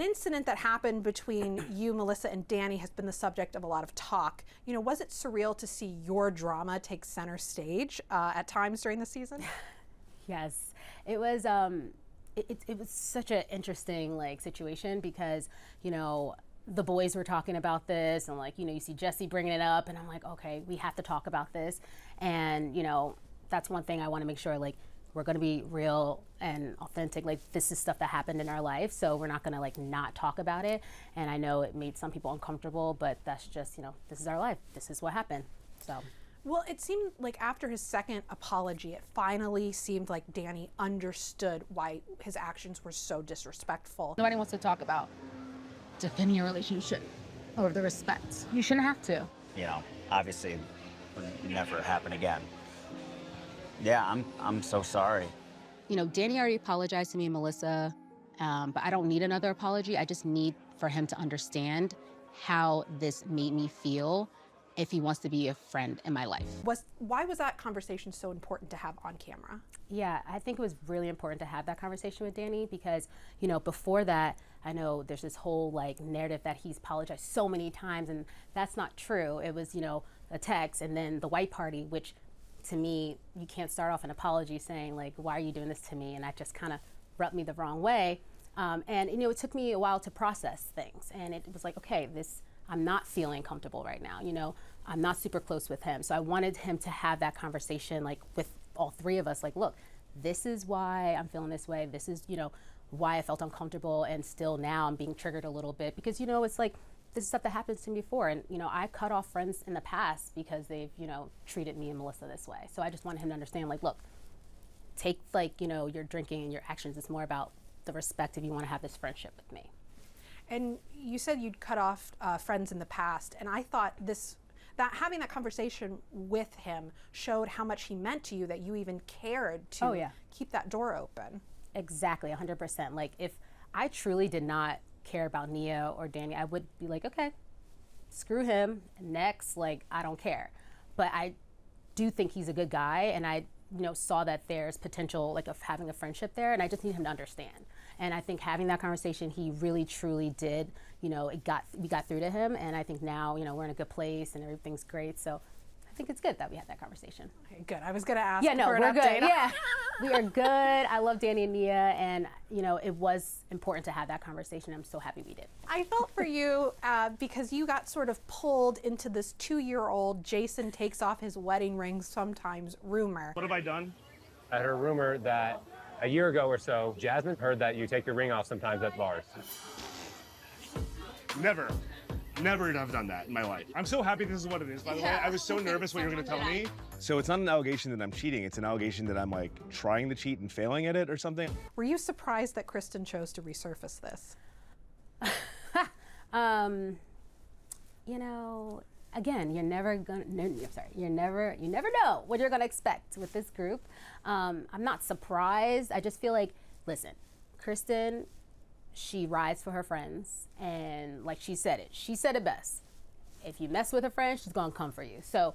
incident that happened between you, Melissa, and Danny has been the subject of a lot of talk. You know, was it surreal to see your drama take center stage at times during the season? Yes, it was. It was such an interesting situation because the boys were talking about this and you see Jesse bringing it up and I'm like, okay, we have to talk about this, and that's one thing I want to make sure we're going to be real and authentic. This is stuff that happened in our life, so we're not going to not talk about it. And I know it made some people uncomfortable, but that's just this is our life. This is what happened. So. Well, it seemed like after his second apology, it finally seemed like Danny understood why his actions were so disrespectful. Nobody wants to talk about defending your relationship or the respect. You shouldn't have to. Obviously, would never happen again. Yeah, I'm so sorry. Danny already apologized to me and Melissa, but I don't need another apology. I just need for him to understand how this made me feel if he wants to be a friend in my life. Why was that conversation so important to have on camera? Yeah, I think it was really important to have that conversation with Danny because, before that, I know there's this whole narrative that he's apologized so many times, and that's not true. It was, a text and then the white party, which to me, you can't start off an apology saying why are you doing this to me? And that just kind of rubbed me the wrong way. And it took me a while to process things. And it was okay, I'm not feeling comfortable right now. I'm not super close with him. So I wanted him to have that conversation with all three of us. Look, this is why I'm feeling this way. This is, why I felt uncomfortable. And still now I'm being triggered a little bit because, it's this is stuff that happens to me before. And, I cut off friends in the past because they've, treated me and Melissa this way. So I just wanted him to understand, look, take your drinking and your actions. It's more about the respect if you want to have this friendship with me. And you said you'd cut off friends in the past, and I thought that having that conversation with him showed how much he meant to you, that you even cared to keep that door open. Exactly, 100%. If I truly did not care about Nia or Danny, I would be okay, screw him, next, I don't care. But I do think he's a good guy, and I saw that there's potential of having a friendship there, and I just need him to understand. And I think having that conversation, he really truly did, we got through to him, and I think now, we're in a good place and everything's great. So I think it's good that we had that conversation. Okay, good. I was going to ask for an update. We're good. Yeah, we are good. I love Danny and Nia, and it was important to have that conversation. I'm so happy we did. I felt for you because you got sort of pulled into this 2-year-old Jason takes off his wedding ring sometimes rumor. What have I done? I heard a rumor that a year ago or so, Jasmine heard that you take your ring off sometimes at bars. Never have done that in my life. I'm so happy this is what it is, by the way. I was so nervous what you were going to tell me. So it's not an allegation that I'm cheating. It's an allegation that I'm trying to cheat and failing at it or something. Were you surprised that Kristen chose to resurface this? Again, you never know what you're gonna expect with this group. I'm not surprised. I just feel listen, Kristen, she rides for her friends, and she said it best. If you mess with a friend, she's gonna come for you. So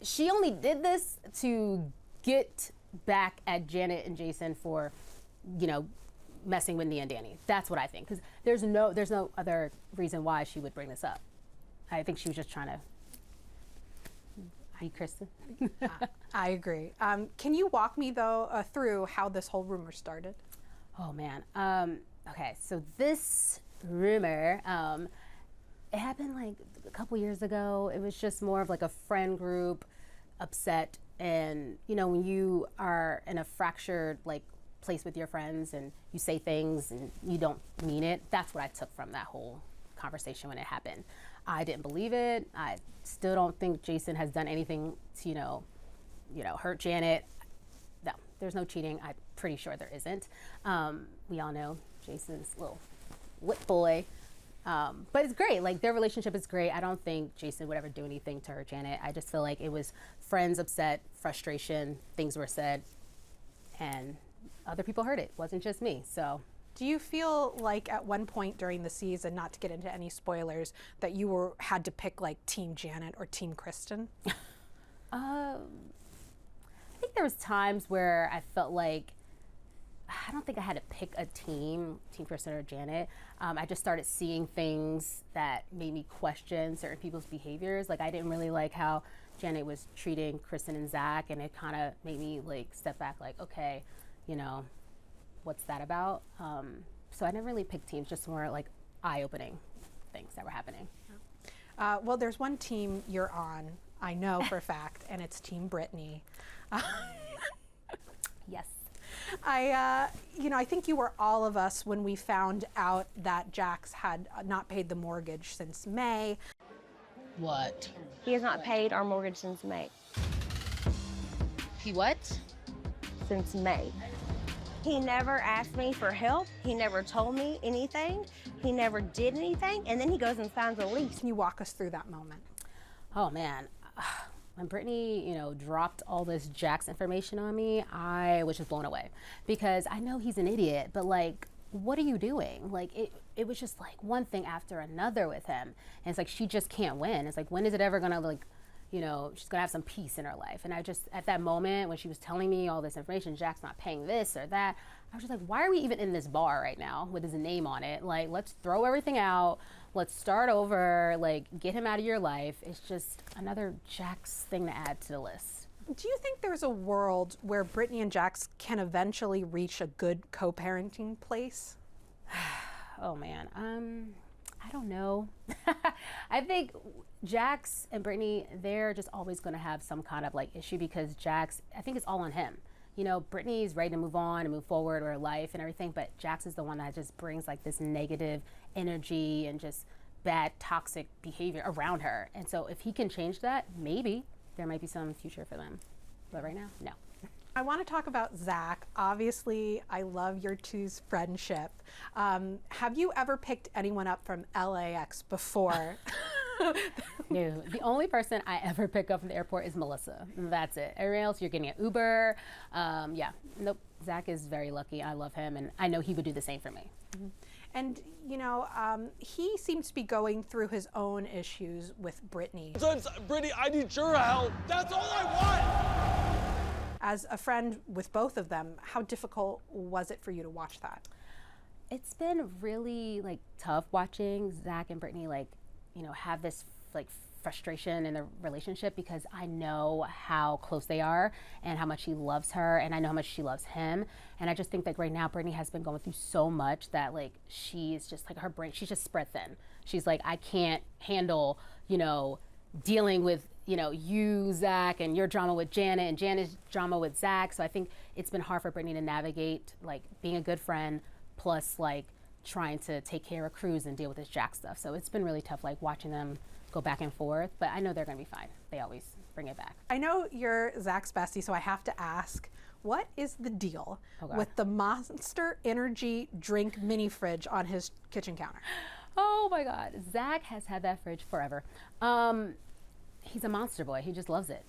she only did this to get back at Janet and Jason for, messing with Nia and Danny. That's what I think, because there's no other reason why she would bring this up. I think she was just trying to. Hi, Kristen. I agree. Can you walk me though through how this whole rumor started? Oh man. Okay, so this rumor, it happened a couple years ago. It was just more of a friend group upset, and when you are in a fractured place with your friends and you say things and you don't mean it, that's what I took from that whole conversation when it happened. I didn't believe it. I still don't think Jason has done anything to, hurt Janet. No, there's no cheating. I'm pretty sure there isn't. We all know Jason's little whip boy. But it's great. Their relationship is great. I don't think Jason would ever do anything to hurt Janet. I just feel it was friends upset, frustration, things were said, and other people heard it. It wasn't just me. So. Do you feel at one point during the season, not to get into any spoilers, that you had to pick Team Janet or Team Kristen? I think there was times where I felt I don't think I had to pick a Team Kristen or Janet. I just started seeing things that made me question certain people's behaviors. Like I didn't really like how Janet was treating Kristen and Zach, and it kind of made me like step back, like, okay, you know, what's that about? So I never really picked teams, just more like eye-opening things that were happening. Well, there's one team you're on, I know for a fact, and it's Team Britney. Yes. I think you were all of us when we found out that Jax had not paid the mortgage since May. What? He has not paid our mortgage since May. He what? Since May. He never asked me for help. He never told me anything. He never did anything. And then he goes and signs a lease. Can you walk us through that moment? Oh man, when Britney, dropped all this Jax information on me, I was just blown away because I know he's an idiot, but like, what are you doing? Like it was just like one thing after another with him. And it's like, she just can't win. It's like, when is it ever gonna she's gonna have some peace in her life. And I just, at that moment when she was telling me all this information, Jack's not paying this or that, I was just like, why are we even in this bar right now with his name on it? Like, let's throw everything out. Let's start over, like, get him out of your life. It's just another Jax thing to add to the list. Do you think there's a world where Britney and Jax can eventually reach a good co-parenting place? Oh man, I don't know. I think Jax and Britney, they're just always going to have some kind of like issue because Jax, I think it's all on him. Britney's ready to move on and move forward with her life and everything, but Jax is the one that just brings like this negative energy and just bad, toxic behavior around her. And so if he can change that, maybe there might be some future for them. But right now, no. I want to talk about Zach. Obviously, I love your two's friendship. Have you ever picked anyone up from LAX before? No, the only person I ever pick up from the airport is Melissa. That's it. Everyone else, you're getting an Uber. Yeah, nope. Zach is very lucky. I love him, and I know he would do the same for me. Mm-hmm. And, he seems to be going through his own issues with Britney. Britney, I need your help. That's all I want. As a friend with both of them, how difficult was it for you to watch that? It's been really like tough watching Zach and Britney have this like frustration in their relationship because I know how close they are and how much he loves her and I know how much she loves him. And I just think that right now Britney has been going through so much that like she's just like her brain, she's just spread thin. She's like, I can't handle, dealing with you, Zach, and your drama with Janet and Janet's drama with Zach. So I think it's been hard for Britney to navigate like being a good friend plus like trying to take care of Cruz and deal with this Jack stuff. So it's been really tough like watching them go back and forth, but I know they're gonna be fine. They always bring it back. I know you're Zach's bestie, so I have to ask, what is the deal with the Monster Energy drink mini fridge on his kitchen counter? Oh my God, Zach has had that fridge forever. He's a monster boy. He just loves it.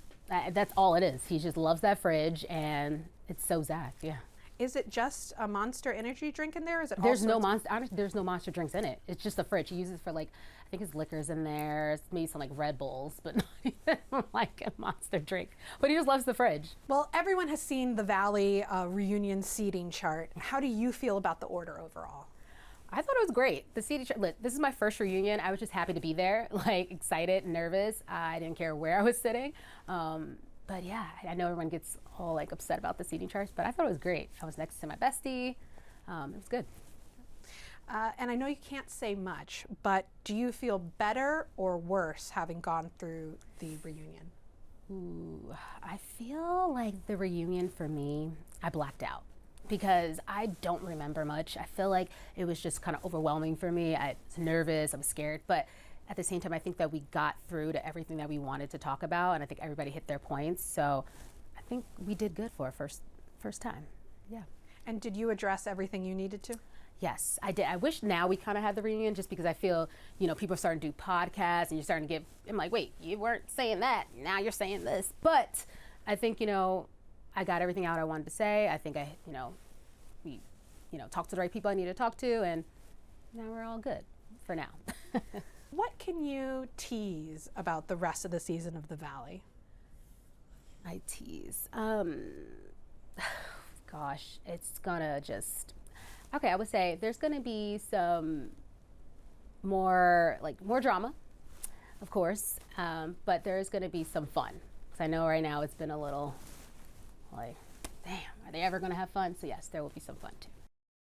That's all it is. He just loves that fridge, and it's so Zach. Yeah. Is it just a Monster Energy drink in there? Is it? There's no monster. There's no monster drinks in it. It's just a fridge. He uses for like, I think his liquor's in there. Maybe some like Red Bulls, but not even like a monster drink. But he just loves the fridge. Well, everyone has seen the Valley reunion seating chart. How do you feel about the order overall? I thought it was great. The seating chart. Look, this is my first reunion. I was just happy to be there, like excited, nervous. I didn't care where I was sitting. But yeah, I know everyone gets all like upset about the seating charts, but I thought it was great. I was next to my bestie. It was good. And I know you can't say much, but do you feel better or worse having gone through the reunion? Ooh, I feel like the reunion for me, I blacked out because I don't remember much. I feel like it was just kind of overwhelming for me. I was nervous, I was scared, but at the same time, I think that we got through to everything that we wanted to talk about, and I think everybody hit their points. So I think we did good for our first time. Yeah. And did you address everything you needed to? Yes, I did. I wish now we kind of had the reunion just because I feel, people are starting to do podcasts and you're starting to get, I'm like, wait, you weren't saying that. Now you're saying this. But I think, I got everything out I wanted to say. I think we, talked to the right people I needed to talk to, and now we're all good for now. What can you tease about the rest of the season of The Valley? I tease. Gosh, it's gonna just, okay, I would say there's gonna be some more drama, of course, but there's gonna be some fun. Because I know right now it's been a little like, damn, are they ever gonna have fun? So yes, there will be some fun too.